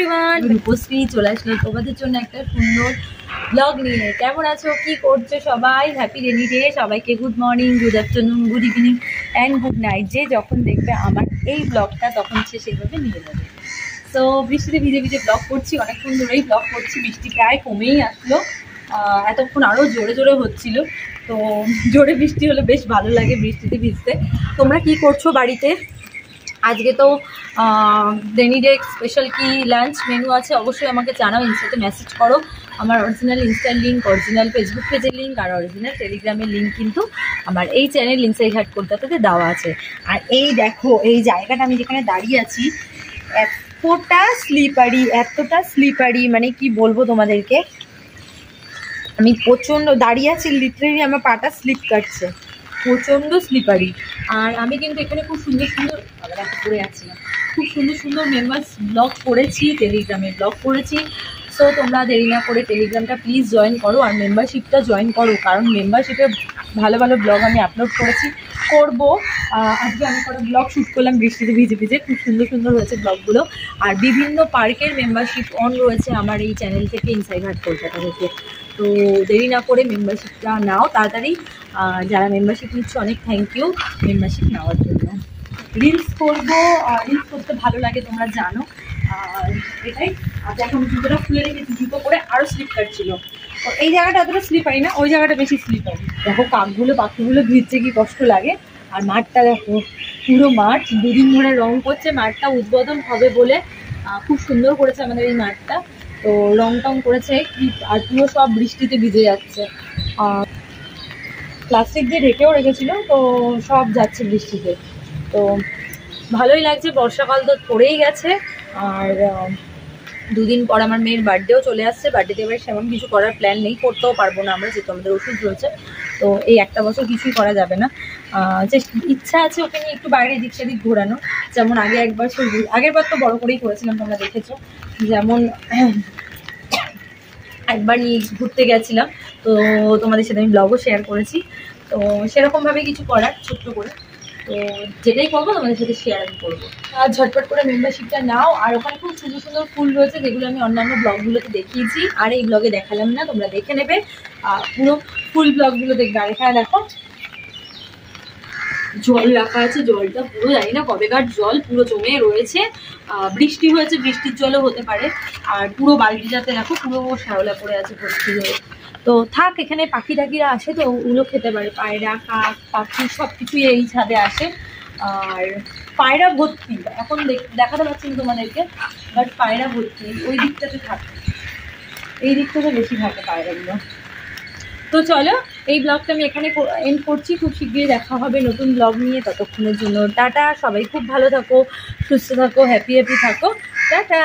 Everyone, Rupashree চলে আসলো তোমাদের জন্য একটা সুন্দর ব্লগ নিয়ে। কেমন আছো, কি করছো সবাই? হ্যাপি রেনি ডে সবাইকে। Good morning, good afternoon, good evening and good night. যে যখন দেখবে আমার এই ব্লগটা তখন সে সেভাবে নিয়ে যাবে। তো বৃষ্টিতে ভিজে ভিজে ব্লগ করছি, অনেকক্ষণ ধরেই ব্লগ করছি। বৃষ্টি প্রায় কমেই আসলো, এতক্ষণ আরও জোরে জোরে হচ্ছিল। তো জোরে বৃষ্টি হলে বেশ ভালো লাগে বৃষ্টিতে ভিজতে। তোমরা কি করছো বাড়িতে? আজকে তো রেনি ডে স্পেশাল কি লাঞ্চ মেনু আছে অবশ্যই আমাকে জানাও, ইনস্টাতে মেসেজ করো। আমার অরিজিনাল ইনস্টার লিঙ্ক, অরিজিনাল ফেসবুক পেজের লিঙ্ক আর অরিজিনাল টেলিগ্রামের লিঙ্ক কিন্তু আমার এই চ্যানেল ইনসাইড হাট কলকাতাতে দেওয়া আছে। আর এই দেখো এই জায়গাটা আমি যেখানে দাঁড়িয়ে আছি এতটা স্লিপারি মানে কি বলবো তোমাদেরকে। আমি প্রচণ্ড দাঁড়িয়ে আছি, লিটারেলি আমার পাটা স্লিপ কাটছে, প্রচণ্ড স্লিপারি। আর আমি কিন্তু এখানে খুব সুন্দর সুন্দর খুব সুন্দর সুন্দর মেম্বার্স ব্লগ করেছি, টেলিগ্রামে ব্লগ করেছি। সো তোমরা দেরি না করে টেলিগ্রামটা প্লিজ জয়েন করো আর মেম্বারশিপটা জয়েন করো, কারণ মেম্বারশিপে ভালো ভালো ব্লগ আমি আপলোড করবো। আজকে আমি কটা ব্লগ শ্যুট করলাম বৃষ্টিতে ভিজে ভিজে, খুব সুন্দর সুন্দর হয়েছে ব্লগগুলো। আর বিভিন্ন পার্কের মেম্বারশিপ অন রয়েছে আমার এই চ্যানেল থেকে, ইনসাইড হাট কলকাতা থেকে। তো দেরি না করে মেম্বারশিপটা নাও তাড়াতাড়ি। যারা মেম্বারশিপ নিচ্ছে অনেক থ্যাংক ইউ মেম্বারশিপ নেওয়ার জন্য। রিলস করবো, রিলস করতে ভালো লাগে তোমরা জানো, আর এটাই। আর দেখো আমি জুতোটা খুলে রেখেছি, জুতো করে আরও স্লিপ কাটছিল। তো এই জায়গাটা অতটা স্লিপারি না, ওই জায়গাটা বেশি স্লিপারি। দেখো কাকগুলো পাখিগুলো ভিজছে কি কষ্ট লাগে। আর মাঠটা দেখো, পুরো মাঠ দুদিন ধরে রং করছে, মাঠটা উদ্বোধন হবে বলে খুব সুন্দর করেছে আমাদের এই মাঠটা। তো রং টং করেছে কি, আর পুরো সব বৃষ্টিতে ভিজে যাচ্ছে। প্লাস্টিক দিয়ে ঢেকেও রেখেছিল, তো সব যাচ্ছে বৃষ্টিতে। তো ভালোই লাগছে, বর্ষাকাল তো পড়েই গেছে। আর দুদিন পর আমার মেয়ের বার্থডেও চলে আসছে। বার্থডেতে এবার সেমন কিছু করার প্ল্যান নেই, করতেও পারবো না আমরা, যেহেতু আমাদের ওষুধ রয়েছে। তো এই একটা বছর কিছুই করা যাবে না। যে ইচ্ছা আছে ওকে নিয়ে একটু বাইরে দিক সেদিক ঘোরানো, যেমন আগের বার তো বড় করেই করেছিলাম, তোমরা দেখেছো। যেমন একবার নিয়ে ঘুরতে গেছিলাম, তো তোমাদের সাথে আমি ব্লগও শেয়ার করেছি। তো সেরকমভাবে কিছু করার ছোট্ট করে, তো যেটাই করবো তোমাদের সাথে শেয়ার আমি করবো। আর ঝটপট করে মেম্বারশিপটা নাও। আর ওখানে খুব সুন্দর সুন্দর ফুল রয়েছে, যেগুলো আমি অন্যান্য ব্লগগুলোতে দেখিয়েছি, আর এই ব্লগে দেখালাম না, তোমরা দেখে নেবে। পুরো ফুল ব্লগগুলো দেখবে। আর এখানে দেখো জল রাখা আছে, জলটা পুরো জানি না কবেকার জল, পুরো জমে রয়েছে। বৃষ্টি হয়েছে, বৃষ্টির জলও হতে পারে। আর পুরো বালতিটাতে দেখো পুরো শ্যাওলা পড়ে আছে ভর্তি হয়ে। তো থাক, এখানে পাখি টাকিরা আসে, তো ওগুলো খেতে পারে। পায়রা, কাক, পাখি সব কিছুই এই ছাদে আসে। আর পায়রা ভর্তি, এখন দেখাতে পারছি না তোমাদেরকে, বাট পায়রা ভর্তি ওই দিকটাতে থাকে, এই দিকটাতে বেশি থাকে পায়রাগুলো। তো চলো, এই ব্লগটা আমি এখানে এন্ড করছি। খুব শীঘ্রই দেখা হবে নতুন ব্লগ নিয়ে। ততক্ষণের জন্য টাটা, সবাই খুব ভালো থাকো, সুস্থ থাকো, হ্যাপি থাকো, টাটা।